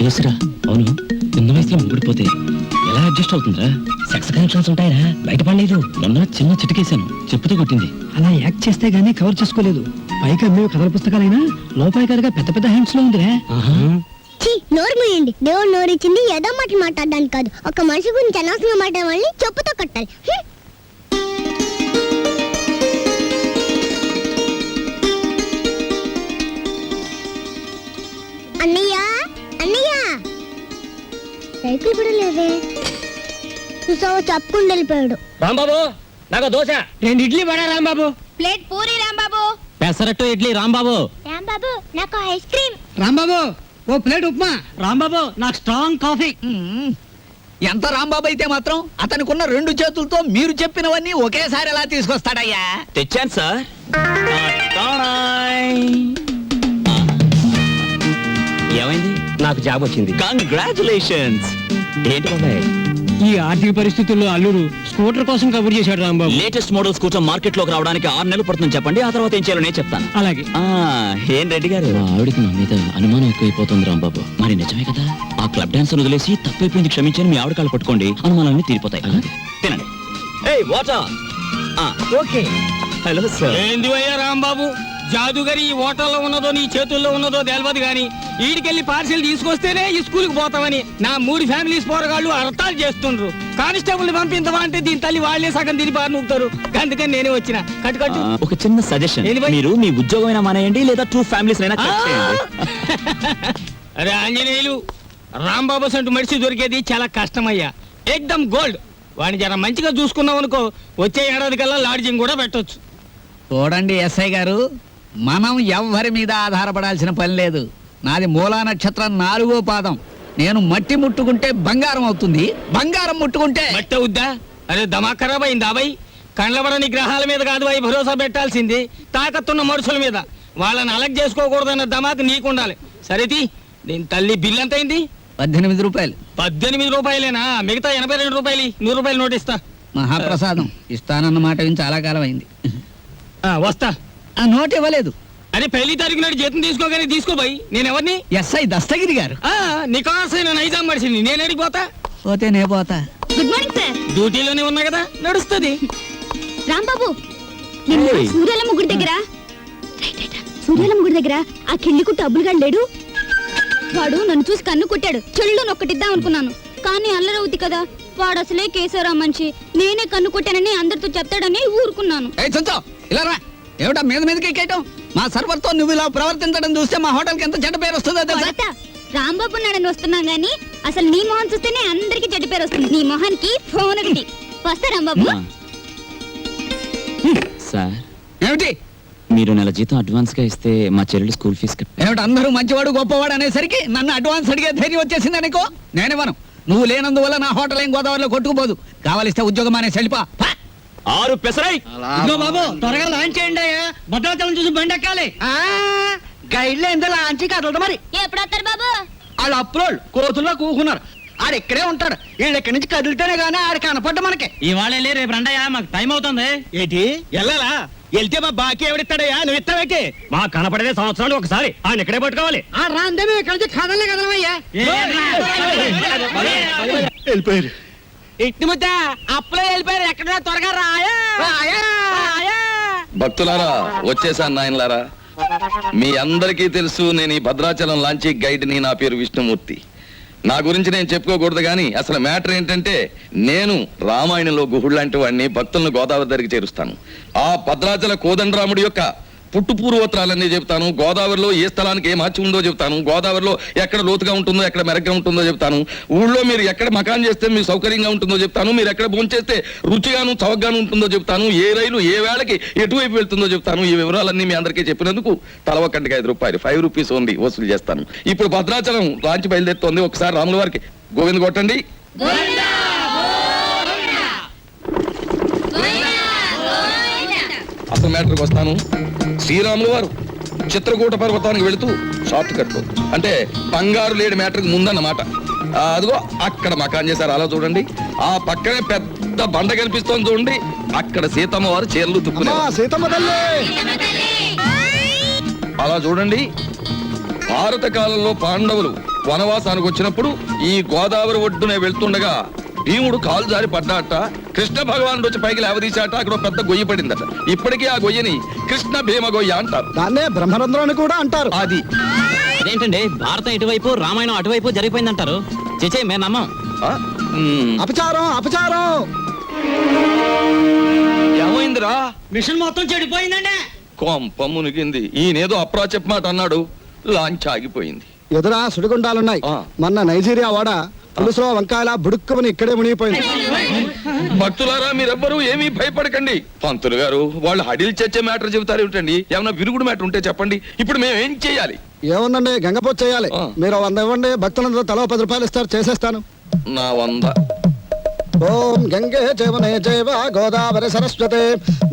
తెలుసురా. అవును, చిన్న వయసులో ముగ్గుడిపోతే ఎలా అడ్జస్ట్ అవుతుందిరా? సెక్స్ కనెక్షన్స్ ఉంటాయిరా, బయటపడలేదు. మొన్న చిన్న చిటికేశాను, చెప్పుతో కొట్టింది. అలా యాక్ట్ చేస్తే గానీ కవర్ చేసుకోలేదు. పైగా మేము కథల పుస్తకాలైనా లోపాయికారిగా పెద్ద పెద్ద హ్యాండ్స్ లో ఉందిరా. నోరు మూయండి. దేవుడు నోరు ఇచ్చింది ఏదో మాట మాట్లాడడానికి కాదు, ఒక మనిషి గురించి అనవసరంగా మాట్లాడాలని చెప్పుతో కట్టాలి. అన్నయ్య అన్నయ్య, సైకిల్ కూడా లేవే. చూసావా, చెప్పుకుండా వెళ్ళిపోయాడు. రాంబాబు, నాకు దోశ. 2 ఇడ్లీ పడా రాంబాబు. ప్లేట్ పూరి రాంబాబు. పెసరట్టు ఇడ్లీ రాంబాబు. రాంబాబు, నాకు ఐస్ క్రీమ్. రాంబాబు, ఓ ప్లేట్ ఉప్మా. రాంబాబు, నాకు స్ట్రాంగ్ కాఫీ. ఎంత రాంబాబు అయితే మాత్రం అతనికున్న 2 చేతులతో మీరు చెప్పినవన్నీ ఒకేసారి ఎలా తీసుకొస్తాడయ్యా? తెచ్చాను సార్. ఏమైంది? నాకు జాబ్ వచ్చింది. కంగ్రాచులేషన్స్. ఏంటి బాబాయ్, ఈ ఆర్థిక పరిస్థితుల్లో అల్లుడు స్కూటర్ కోసం కబుర్ చేశాడు Rambabu. Latest model scooter market లోకి రావడానికి 6 నెలలు పడుతుంది చెప్పండి, ఆ తర్వాత ఏం చేయాలో నేను చెప్తాను. అలాగే. ఏం రెడ్డి గారు, ఆవిడకి నా మీద అనుమానం ఎక్కువైపోతుంది రాంబాబు. మరి నిజమే కదా, ఆ క్లబ్ డాన్స్ వదిలేసి తప్పైపోయింది క్షమించని మీ ఆవిడ కాళ్ళు పట్టుకోండి, అనుమానాలన్నీ తీరిపోతాయి. తినండి. ఏయ్ వాటర్. ఓకే. Hello sir. ఏంది అయ్యా రాంబాబు, జాదుగరి ఈ హోటల్లో ఉన్నదో నీ చేతుల్లో ఉన్నదో తెలియదు గాని ఈడికెళ్ళి పార్సిల్ తీసుకొస్తేనే ఈ స్కూల్కి పోతామని నా 3 ఫ్యామిలీస్ పోరగాళ్ళు అర్థాలు చేస్తుండ్రు. కానిస్టేబుల్ పంపించవా అంటే దీని తల్లి వాళ్లే సగం తిని బారి నూపుతారు. అందుకని నేనే వచ్చిన. కట్టు ఒక చిన్న సజెషన్, మీరు మీ ఉద్యోగమైనా మానేయండి లేదా 2 ఫ్యామిలీస్ అయినా కట్ చేయండి. అరే ఆంజనేయులు, రాంబాబు సంటూ మనిషి దొరికేది చాలా కష్టమయ్యా. ఏకదమ్ గోల్డ్. వాడిని జర మంచిగా చూసుకున్నాం అనుకో, వచ్చే ఏడాది కల్లా లాడ్జింగ్ కూడా పెట్టొచ్చు. చూడండి ఎస్ఐ గారు, మనం ఎవ్వరి మీద ఆధారపడాల్సిన పని లేదు. నాది మూలా నక్షత్రం 4వ పాదం. నేను మట్టి ముట్టుకుంటే బంగారం అవుతుంది, బంగారం ముట్టుకుంటే మట్టి అవుద్దా? అరే దమా ఖరాబ్ అయిందా అబ్బాయి? కండ్లబడని గ్రహాల మీద కాదు అవి భరోసా పెట్టాల్సింది, తాకత్తున్న మనుషుల మీద. వాళ్ళని అలగ్ చేసుకోకూడదన్న దమాకు నీకుండాలి. సరేది, దీని తల్లి బిల్ ఎంత అయింది? 18 రూపాయలు. 18 రూపాయలేనా? మిగతా 82 రూపాయలు. 100 రూపాయలు నోటిస్తా. మహాప్రసాదం ఇస్తానన్న మాట విని చాలా కాలం అయింది. వస్తా. ఆ నోట్ ఇవ్వలేదు. అరే పెళ్లి తారీఖు నాడు జీతం తీసుకోగానే తీసుకోబాయి. నేను ఎవరిని? ఎస్ఐ దస్తగిరి గారు. నికాసైన నైజాం మనిషిని. నేను అడిగిపోతా. పోతే నే పోతా. Good morning sir. డ్యూటీలోనే ఉన్నా కదా, నడుస్తుంది. రాంబాబు, సూర్యాలమ్మ గుడి దగ్గర ఆ కిళ్ళికు డబ్బులుగా లేడు. వాడు నన్ను చూసి కన్ను కుట్టాడు. చెల్లు నొక్కటిద్దాం అనుకున్నాను, కానీ అల్లరవుద్ది కదా. వాడు అసలే కేశవరా మనిషి. నేనే కన్ను కొట్టానని అందరితో చెప్తాడని ఊరుకున్నాను. ఏమిటా మీద మీదకి ఎక్కేయటం? మా సర్వర్ తో నువ్వు ఇలా ప్రవర్తించడం చూస్తే మా హోటల్ కి ఎంత చెడ్డ పేరు వస్తుందో తెలుసా? రాంబాబు నాడని వస్తున్నాం గానీ అసలు నీ మొహం చూస్తేనే అందరికి చెడ్డ పేరు వస్తుంది. నీ మొహానికి ఫోన్ ఒకటి. వస్తా రాంబాబు. సార్, ఏమిటి? మీరు నెల జీతం అడ్వాన్స్ గా ఇస్తే మా చెల్లెలు స్కూల్ ఫీజు ఏమిటి అందరూ మంచివాడు గొప్పవాడు అనేసరికి నన్ను అడ్వాన్స్ అడిగే ధైర్యం వచ్చేసింది అనుకో. నేనేమను, నువ్వు లేనందువల్ల నా హోటల్ ఏం గోదావరిలో కొట్టుకుపోదు. కావాలిస్తే ఉద్యోగం అనే సెలిపా. 6 పెసరై. బాబు, త్వరగా లాంచ్ చేయండి. భద్రాచలం చూసి బండి ఎక్కాలి. గైడ్లో ఎంత లాంచ్ కదలదు. మరి ఎప్పుడు వస్తారు బాబు? వాళ్ళు అప్రోళ్ళు కోతుల్లో కూకున్నారు. ఆడు ఇక్కడే ఉంటాడు. వీళ్ళు ఇక్కడి నుంచి కదిలితేనే గానీ ఆడు కనపడ్డ మనకి. ఇవాళ రేపు రండయ్యా, మాకు టైం అవుతుంది. ఏంటి వెళ్ళాలా? వెళ్తే మా బాకీ ఎవడిస్తాడయ్యా? నువ్వు ఇస్తావేంటి? మా కనపడేదే సంవత్సరాలు ఒకసారి. ఆయన ఇక్కడే పట్టుకోవాలి. ఆ రాందే మేము ఇక్కడి నుంచి కదలే కదలమయ్యా. వెళ్ళిపోయారు. ఇట్టి ముద్ద అప్పులో వెళ్ళిపోయారు. ఎక్కడ త్వరగా రాయా. భక్తులారా, వచ్చేసాను నాయనలారా. మీ అందరికీ తెలుసు, నేను ఈ భద్రాచలం లాంచీ గైడ్ని. నా పేరు విష్ణుమూర్తి. నా గురించి నేను చెప్పుకోకూడదు కానీ అసలు మ్యాటర్ ఏంటంటే, నేను రామాయణంలో గుహుడు లాంటి వాడిని. భక్తులను గోదావరి దగ్గరికి చేరుస్తాను. ఆ భద్రాచల కోదండరాముడి యొక్క పుట్టు పూర్వోత్తరాలన్నీ చెప్తాను. గోదావరిలో ఏ స్థలానికి ఏ మహత్యం ఉందో చెప్తాను. గోదావరిలో ఎక్కడ లోతుగా ఉంటుందో, ఎక్కడ మెరగ్గా ఉంటుందో చెప్తాను. ఊళ్ళో మీరు ఎక్కడ మకాన్ చేస్తే మీకు సౌకర్యంగా ఉంటుందో చెప్తాను. మీరు ఎక్కడ భోంచేస్తే రుచిగాను చవకగాను ఉంటుందో చెప్తాను. ఏ రైలు ఏ వేళకి ఎటువైపు వెళ్తుందో చెప్తాను. ఈ వివరాలన్నీ మీ అందరికీ చెప్పినందుకు తల ఒక్కటికి 5 రూపాయలు, 5 రూపీస్ ఓన్లీ వసూలు చేస్తాను. ఇప్పుడు భద్రాచలం లాంచ్ బయలుదేరుతోంది. ఒకసారి రాముల వారికి గోవింద కొట్టండి. అసలు మ్యాటర్కి వస్తాను. శ్రీరాముల వారు చిత్రకూట పర్వతానికి వెళుతూ షార్ట్ కట్ లో, అంటే బంగారు లేడి మ్యాటర్కి ముందన్నమాట. అదిగో అక్కడ మకాన్ చేశారు. అలా చూడండి. ఆ పక్కనే పెద్ద బండ కనిపిస్తోంది చూడండి. అక్కడ సీతమ్మ వారు చీరలు తుక్కున్నారు. అలా చూడండి. భారత కాలంలో పాండవులు వనవాసానికి వచ్చినప్పుడు ఈ గోదావరి ఒడ్డునే వెళ్తుండగా భీముడు కాలు జారి పడ్డాట. కృష్ణ భగవానుడు వచ్చి పైకి లేవదీశాట. అక్కడ ఒక పెద్ద గొయ్యి పడిందట. ఇప్పటికీ ఆ గొయ్యని కృష్ణ భీమ గొయ్య అంటారు. దాన్నే బ్రహ్మరంధ్రం అని కూడా అంటారు. అది అదేంటండి భారతం ఇటువైపు రామాయణం అటువైపు జరిగిపోయిందంటారు. చేచే మేము నమ్మం. ఆ? ఉమ్. అపచారం అపచారం. ఏమైందిరా? మిషన్ మొత్తం చెడిపోయిందండి. కొంప మునిగింది. ఈయనేదో అప్రాచప్ మాట అన్నాడు. లాంచ్ ఆగిపోయింది. ఎదురా సుడిగుండాలున్నాయి. ఆ. మొన్న నైజీరియా వాడ పులుసులో వంకాయల బుడుక్కుమని ఇక్కడే మునిగిపోయింది. భక్తులారా, మీరెవ్వరూ ఏమీ భయపడకండి. పంతులు గారు వాళ్ళు హడిల్ చచ్చే మ్యాటర్ చెబుతారు ఏమిటండి? ఏమన్నా విరుగుడు మ్యాటర్ ఉంటే చెప్పండి. ఇప్పుడు మేము ఏం చేయాలి? ఏముందండి, గంగపోత చేయాలి. ఆ. మీరు 100 ఇవ్వండి, భక్తులందరూ తలో 10 రూపాయలు ఇస్తారు, చేసేస్తాను. నా 100. ఓం గంగే జవనే జైవ గోదావరి సరస్వతే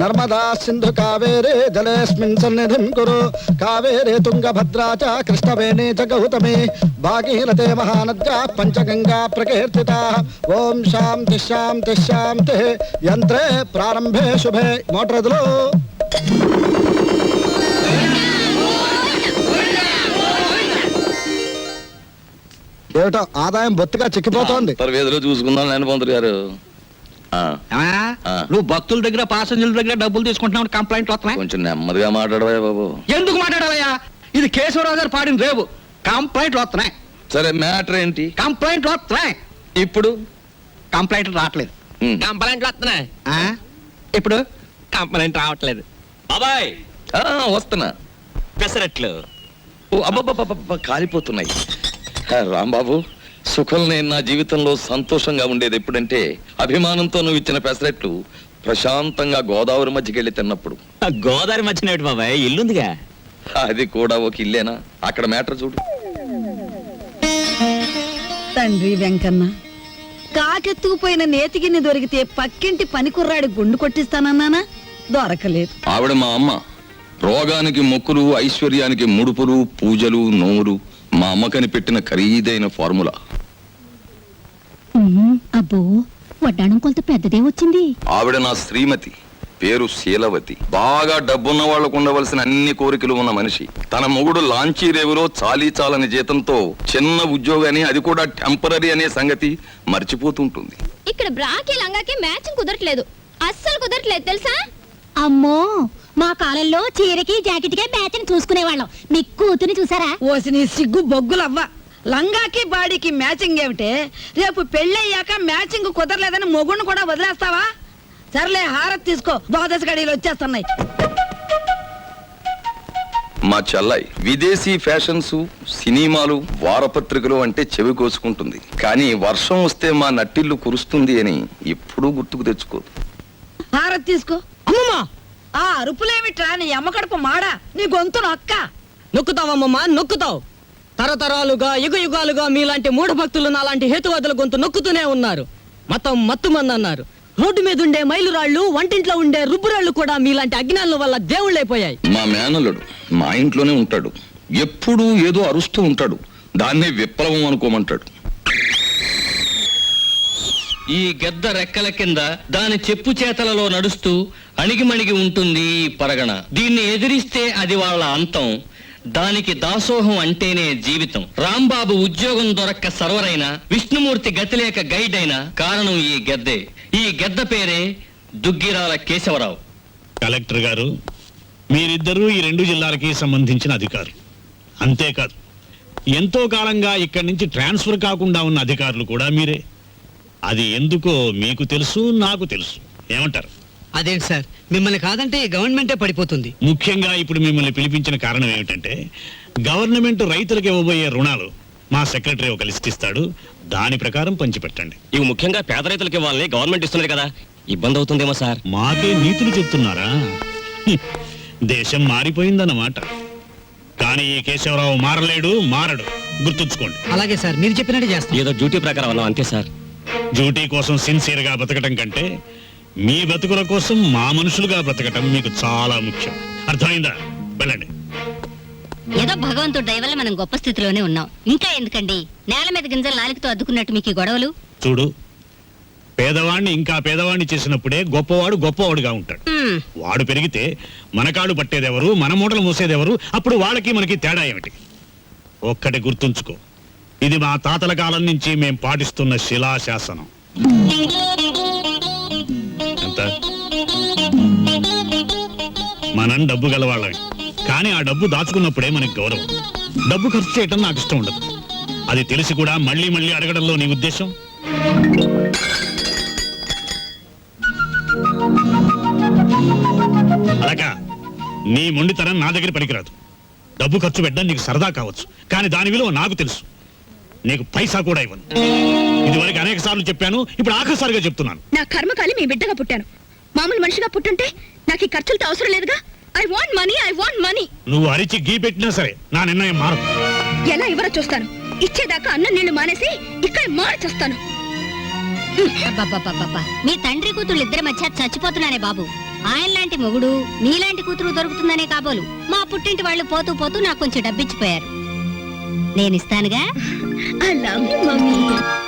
నర్మదా సింధు కావేరే జలేస్మిన్ సన్నిధిం కురు కావేరే తుంగభద్రా చ కృష్ణవేణి చ గౌతమి భాగీరథే మహానద్యా పంచగంగా ప్రకీర్తితా. ఓం శాంతి శాంతి శాంతి. యంత్రే ప్రారంభే శుభే. మోటార్ ఎదులు. ఏమిటో ఆదాయం బొత్తిగా చిక్కిపోతోంది. తర్వేదిలో చూసుకుందాం నేను పంతులు గారు. ఆ, ఆ. నువ్వు భక్తుల దగ్గర పాసెంజర్ల దగ్గర డబ్బులు తీసుకుంటున్నావు, కంప్లైంట్లు వస్తున్నాయి. కొంచెం నెమ్మదిగా మాట్లాడవా బాబు. ఎందుకు మాట్లాడాలయ్యా? ఇది కేశవరావు గారు పాడిన రేవు. కంప్లైంట్లు వస్తున్నాయి. సరే మ్యాటర్ ఏంటి కంప్లైంట్లు వస్తున్నాయి. ఇప్పుడు? కంప్లైంట్లు రావట్లేదు. ఉమ్. కంప్లైంట్లు వస్తున్నాయి. ఆ? ఇప్పుడు కంప్లైంట్ రావట్లేదు. బాబాయ్ ఆ, వస్తున్నా. పెసరట్లు. ఓ అబ్బబ్బబ్బబ్బ, కాలిపోతున్నాయి. రాంబాబు, సుఖం నేను నా జీవితంలో సంతోషంగా ఉండేది ఎప్పుడంటే అభిమానంతో నువ్వు ఇచ్చిన పెసరెట్లు ప్రశాంతంగా గోదావరి మధ్యకి వెళ్ళి తిన్నప్పుడు. ఆ గోదావరి మధ్యన బాబాయ్ ఇల్లుందిగా. అది కూడా ఒక ఇల్లేనా? అక్కడ మ్యాటర్ చూడు. తండ్రి వెంకన్న, కాకెత్తుకుపోయిన నేతిగిన్ని దొరికితే పక్కింటి పనికుర్రాడి గుండు కొట్టిస్తానన్నానా? దొరకలేదు. ఆవిడ మా అమ్మ. రోగానికి మొక్కులు, ఐశ్వర్యానికి ముడుపులు, పూజలు, నోరు మా అమ్మకని పెట్టిన ఖరీదైన ఫార్ములా. అబ్బో వడ్డాణం కొంత పెద్దదే వచ్చింది. ఆవిడ నా శ్రీమతి. పేరు శీలవతి. బాగా డబ్బున్న వాళ్లకు ఉండవలసిన అన్ని కోరికలు ఉన్న మనిషి. తన మొగుడు లాంచీ రేవులో చాలీ చాలని జీతంతో చిన్న ఉద్యోగాన్ని, అది కూడా టెంపరీ అనే సంగతి మర్చిపోతుంటుంది. ఇక్కడ బ్రాకి లంగాకి మ్యాచింగ్ కుదరట్లేదు, అస్సలు కుదరట్లేదు తెలుసా. అమ్మో మా కాలంలో చీరకి జాకెట్కే మ్యాచ్ని చూసుకునేవాళ్ళం. మీ కూతుని చూసారా? ఓసి నీ సిగ్గు బొగ్గులవ్వ. లంగాకి బాడీకి మ్యాచింగ్ ఏమిటే? రేపు పెళ్ళయ్యాక మ్యాచింగ్ కుదరలేదని మొగుణ్ణి కూడా వదిలేస్తావా? సర్లే, హారత్ తీసుకో, ద్వాదశ గడియలు వచ్చేస్తున్నాయి. మా చెల్లాయి విదేశీ ఫ్యాషన్స్, సినిమాలు, వారపత్రికలు అంటే చెవి కోసుకుంటుంది. కానీ వర్షం వస్తే మా నట్టిల్లు కురుస్తుంది అని ఎప్పుడూ గుర్తుకు తెచ్చుకోదు. హారత్ తీసుకో. అమ్మమ్మా, ఆ అరుపులేమిట్రా? నీ అమ్మ కడుపు మాడా, నీ గొంతు నొక్క. నొక్కుతావమ్మమ్మా, నొక్కుతావు. తరతరాలుగా యుగ యుగాలుగా మీలాంటి మూఢ భక్తులు నాలాంటి హేతువాదుల గొంతు నొక్కుతూనే ఉన్నారు. మతం మత్తుమంది అన్నారు. రోడ్డు మీద ఉండే మైలురాళ్లు, వంటింట్లో ఉండే రుబ్బురాళ్లు కూడా మీలాంటి అజ్ఞానుల వల్ల దేవుళ్ళైపోయాయి. మా మేనల్లుడు మా ఇంట్లోనే ఉంటాడు. ఎప్పుడూ ఏదో అరుస్తూ ఉంటాడు. దాన్నే విప్లవం అనుకోమంటాడు. ఈ గద్ద రెక్కల కింద దాని చెప్పు చేతలలో నడుస్తూ అణిగిమణిగి ఉంటుంది ఈ పరగణ. దీన్ని ఎదిరిస్తే అది వాళ్ళ అంతం. దానికి దాసోహం అంటేనే జీవితం. రాంబాబు ఉద్యోగం దొరక్క సర్వరైన, విష్ణుమూర్తి గతిలేక గైడ్ అయిన కారణం ఈ గద్దే. ఈ గద్ద పేరే దుగ్గిరాల కేశవరావు. కలెక్టర్ గారు, మీరిద్దరూ ఈ 2 జిల్లాలకి సంబంధించిన అధికారులు. అంతేకాదు, ఎంతో కాలంగా ఇక్కడి నుంచి ట్రాన్స్ఫర్ కాకుండా ఉన్న అధికారులు కూడా మీరే. అది ఎందుకో మీకు తెలుసు, నాకు తెలుసు. ఏమంటారు? అదేంటి సార్, మిమ్మల్ని కాదంటే గవర్నమెంటే పడిపోతుంది. ముఖ్యంగా ఇప్పుడు మిమ్మల్ని పిలిపించిన కారణం ఏమిటంటే, గవర్నమెంట్ రైతులకు ఇవ్వబోయే రుణాలు మా సెక్రటరీ ఒక లిస్ట్ ఇస్తాడు. దాని ప్రకారం పంచిపెట్టండి. ఇవి ముఖ్యంగా పేద రైతులకి వాళ్ళని గవర్నమెంట్ ఇస్తున్నది కదా, ఇబ్బంది అవుతుందేమో సార్. మాకే నీతులు చెప్తున్నారా? దేశం మారిపోయిందన్నమాట. కానీ ఈ కేశవరావు మారలేడు, మారడు. గుర్తుంచుకోండి. అలాగే సార్, మీరు చెప్పినట్టు చేస్తాం. ఏదో డ్యూటీ ప్రకారం అన్నాం అంతే సార్. డ్యూటీ కోసం సిన్సియర్ గా బతకటం కంటే మీ బతుకుల కోసం మా మనుషులుగా బ్రతకటం మీకు చాలా ముఖ్యం. అర్థమైందా? వెళ్ళండి. ఏదో భగవంతుడి దయ వల్ల మనం గొప్ప స్థితిలోనే ఉన్నాం. ఇంకా ఎందుకండి నేల మీద గింజలు నాలుగుతో అద్దుకున్నట్టు మీకు ఈ గొడవలు? చూడు, పేదవాణ్ణి ఇంకా పేదవాణ్ణి చేసినప్పుడే గొప్పవాడు గొప్పవాడుగా ఉంటాడు. వాడు పెరిగితే మనకాడు పట్టేదెవరు, మన మూటలు మూసేదెవరు? అప్పుడు వాళ్ళకి మనకి తేడా ఏమిటి? ఒక్కటి గుర్తుంచుకో, ఇది మా తాతల కాలం నుంచి మేం పాటిస్తున్న శిలాశాసనం. ఎంత? మనం డబ్బు గలవాళ్ళమే, కానీ ఆ డబ్బు దాచుకున్నప్పుడే మనకి గౌరవం. డబ్బు ఖర్చు చేయటం నాకు ఇష్టం ఉండదు. అది తెలిసి కూడా మళ్ళీ మళ్ళీ అడగడంలో నీ ఉద్దేశం? అలాగా నీ మొండితనం నా దగ్గర పనికిరాదు. డబ్బు ఖర్చు పెట్టడం నీకు సరదా కావచ్చు, కానీ దాని విలువ నాకు తెలుసు. నీకు పైసా కూడా ఇవ్వను. ఇదివరకు అనేక సార్లు చెప్పాను, ఇప్పుడు ఆఖరిసారిగా చెప్తున్నాను. నా కర్మకాలి మీ బిడ్డగా పుట్టాను. మామూలు మనిషిగా పుట్టుంటే నాకు ఈ ఖర్చులతో అవసరం లేదుగా. I want money. నువ్వు అరిచి గీ పెట్టినా సరే నా నిర్ణయం మారదు. ఎలా ఇవ్వరో చూస్తాను. ఇచ్చేదాకా అన్నం నీళ్లు మానేసి ఇక్కడ మార్చేస్తాను. అబ్బబ్బబ్బబ్బబ్బా. మీ తండ్రి కూతురు ఇద్దరి మధ్య చచ్చిపోతున్నానే బాబు. ఆయన లాంటి మొగుడు నీలాంటి కూతురు దొరుకుతుందనే కాబోలు మా పుట్టింటి వాళ్ళు పోతూ పోతూ నాకు కొంచెం డబ్బిచ్చిపోయారు. నేనిస్తానుగా. I love you, mommy.